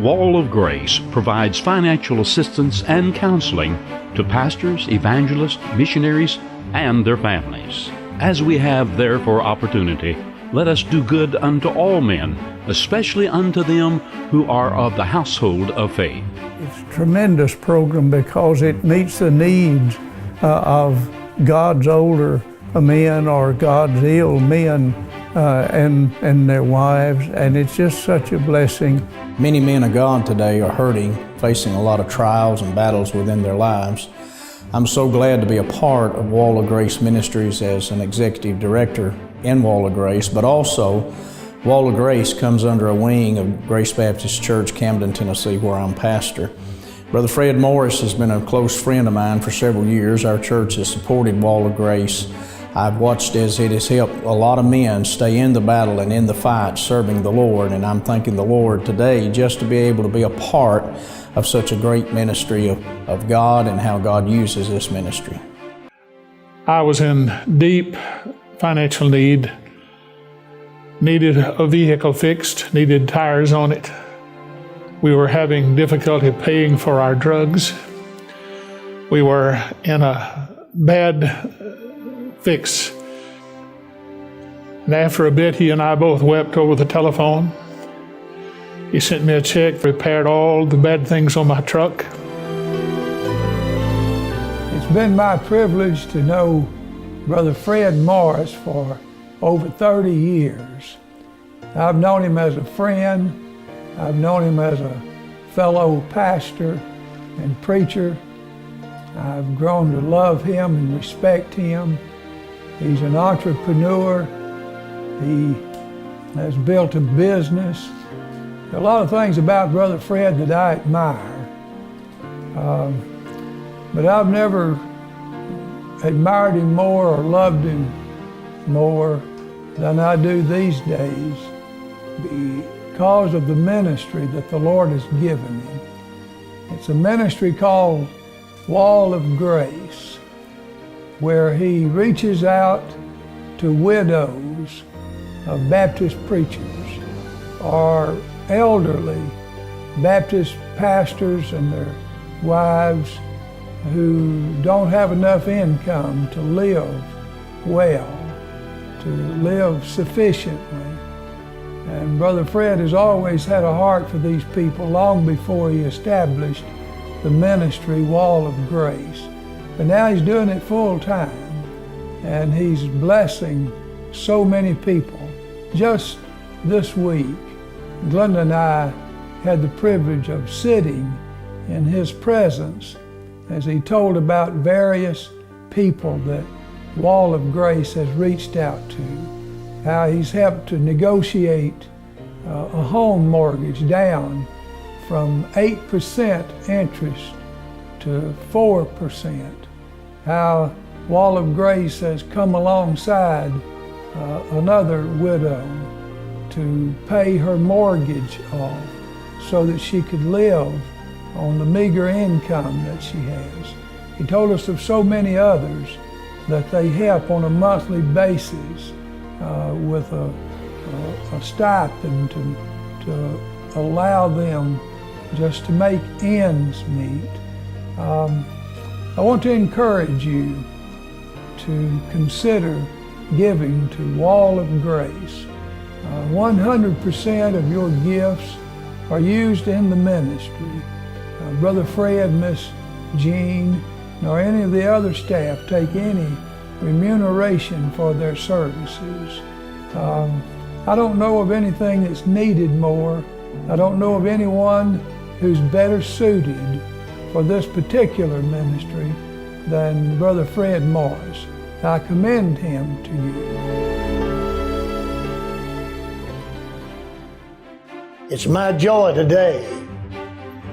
Wall of Grace provides financial assistance and counseling to pastors, evangelists, missionaries, and their families. As we have therefore opportunity, let us do good unto all men, especially unto them who are of the household of faith. It's a tremendous program because it meets the needs of God's older men or God's ill men and their wives, and it's just such a blessing. Many men of God today are hurting, facing a lot of trials and battles within their lives. I'm so glad to be a part of Wall of Grace Ministries as an executive director in Wall of Grace, but also Wall of Grace comes under a wing of Grace Baptist Church, Camden, Tennessee, where I'm pastor. Brother Fred Morris has been a close friend of mine for several years. Our church has supported Wall of Grace. I've watched as it has helped a lot of men stay in the battle and in the fight, serving the Lord, and I'm thanking the Lord today just to be able to be a part of such a great ministry of God and how God uses this ministry. I was in deep financial need, needed a vehicle fixed, needed tires on it. We were having difficulty paying for our drugs. We were in a bad fix. And after a bit, he and I both wept over the telephone. He sent me a check, repaired all the bad things on my truck. It's been my privilege to know Brother Fred Morris for over 30 years. I've known him as a friend. I've known him as a fellow pastor and preacher. I've grown to love him and respect him. He's an entrepreneur. He has built a business. There are a lot of things about Brother Fred that I admire. But I've never admired him more or loved him more than I do these days because of the ministry that the Lord has given him. It's a ministry called Wall of Grace, where he reaches out to widows of Baptist preachers or elderly Baptist pastors and their wives who don't have enough income to live well, to live sufficiently. And Brother Fred has always had a heart for these people long before he established the ministry Wall of Grace. But now he's doing it full time, and he's blessing so many people. Just this week, Glenda and I had the privilege of sitting in his presence as he told about various people that Wall of Grace has reached out to, how he's helped to negotiate a home mortgage down from 8% interest to 4%, how Wall of Grace has come alongside another widow to pay her mortgage off so that she could live on the meager income that she has. He told us of so many others that they help on a monthly basis with a stipend to allow them just to make ends meet. I want to encourage you to consider giving to Wall of Grace. 100% of your gifts are used in the ministry. Brother Fred, Miss Jean, nor any of the other staff take any remuneration for their services. I don't know of anything that's needed more. I don't know of anyone who's better suited for this particular ministry than Brother Fred Morris. I commend him to you. It's my joy today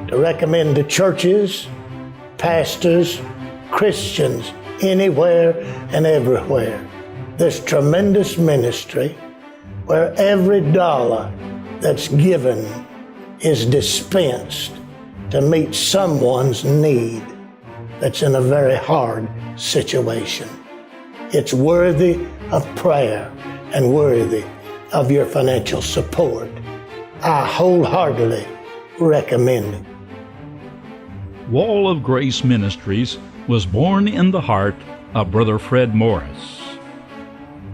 to recommend to churches, pastors, Christians, anywhere and everywhere, this tremendous ministry where every dollar that's given is dispensed to meet someone's need that's in a very hard situation. It's worthy of prayer and worthy of your financial support. I wholeheartedly recommended. Wall of Grace Ministries was born in the heart of Brother Fred Morris.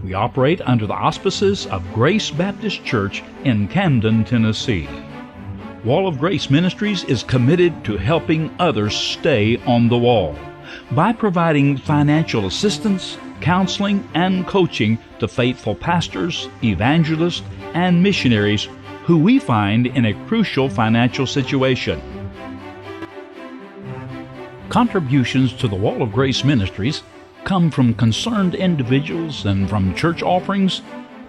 We operate under the auspices of Grace Baptist Church in Camden, Tennessee. Wall of Grace Ministries is committed to helping others stay on the wall by providing financial assistance, counseling, and coaching to faithful pastors, evangelists, and missionaries who we find in a crucial financial situation. Contributions to the Wall of Grace Ministries come from concerned individuals and from church offerings,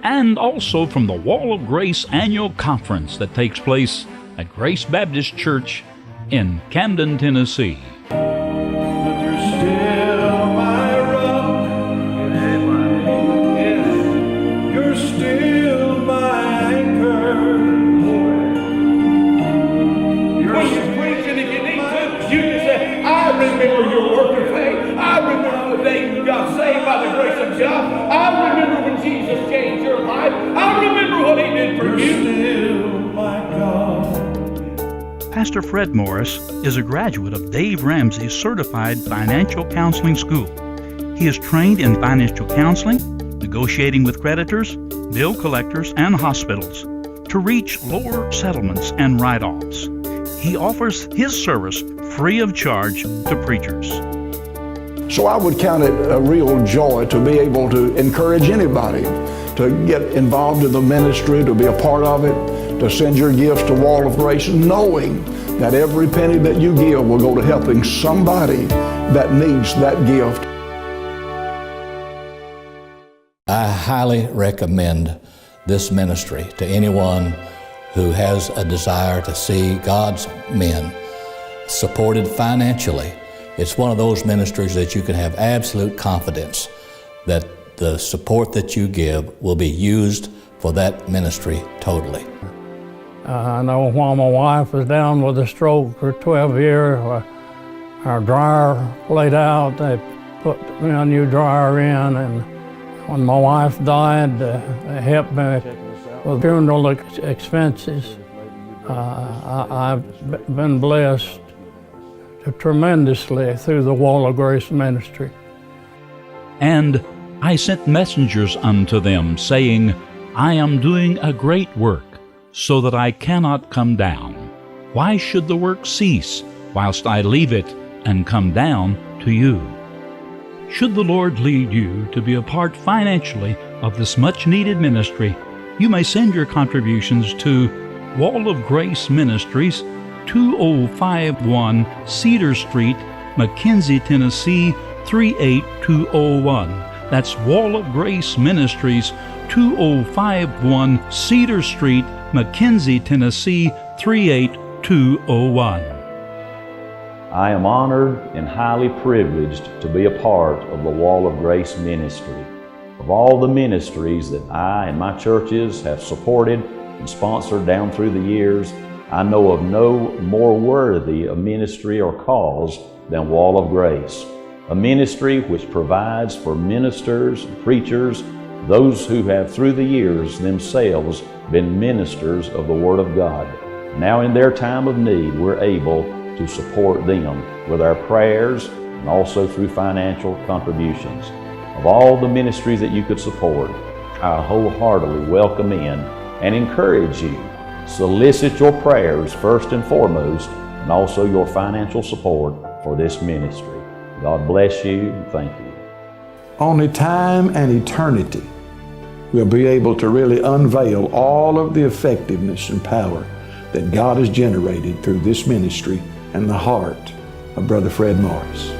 and also from the Wall of Grace annual conference that takes place at Grace Baptist Church in Camden, Tennessee. I remember when Jesus changed your life. I remember what He did for you. Still my God. Pastor Fred Morris is a graduate of Dave Ramsey's Certified Financial Counseling School. He is trained in financial counseling, negotiating with creditors, bill collectors, and hospitals to reach lower settlements and write-offs. He offers his service free of charge to preachers. So I would count it a real joy to be able to encourage anybody to get involved in the ministry, to be a part of it, to send your gifts to Wall of Grace, knowing that every penny that you give will go to helping somebody that needs that gift. I highly recommend this ministry to anyone who has a desire to see God's men supported financially. It's one of those ministries that you can have absolute confidence that the support that you give will be used for that ministry totally. I know while my wife was down with a stroke for 12 years, our dryer played out. They put me a new dryer in, and when my wife died, they helped me with funeral expenses. I've been blessed tremendously through the Wall of Grace ministry. And I sent messengers unto them, saying, I am doing a great work, so that I cannot come down. Why should the work cease, whilst I leave it and come down to you? Should the Lord lead you to be a part financially of this much-needed ministry, you may send your contributions to Wall of Grace Ministries, 2051 Cedar Street, McKenzie, Tennessee, 38201. That's Wall of Grace Ministries, 2051 Cedar Street, McKenzie, Tennessee, 38201. I am honored and highly privileged to be a part of the Wall of Grace ministry. Of all the ministries that I and my churches have supported and sponsored down through the years, I know of no more worthy a ministry or cause than Wall of Grace, a ministry which provides for ministers, preachers, those who have through the years themselves been ministers of the Word of God. Now in their time of need, we're able to support them with our prayers and also through financial contributions. Of all the ministries that you could support, I wholeheartedly welcome in and encourage you. Solicit your prayers first and foremost, and also your financial support for this ministry. God bless you, and thank you. Only time and eternity will be able to really unveil all of the effectiveness and power that God has generated through this ministry and the heart of Brother Fred Morris.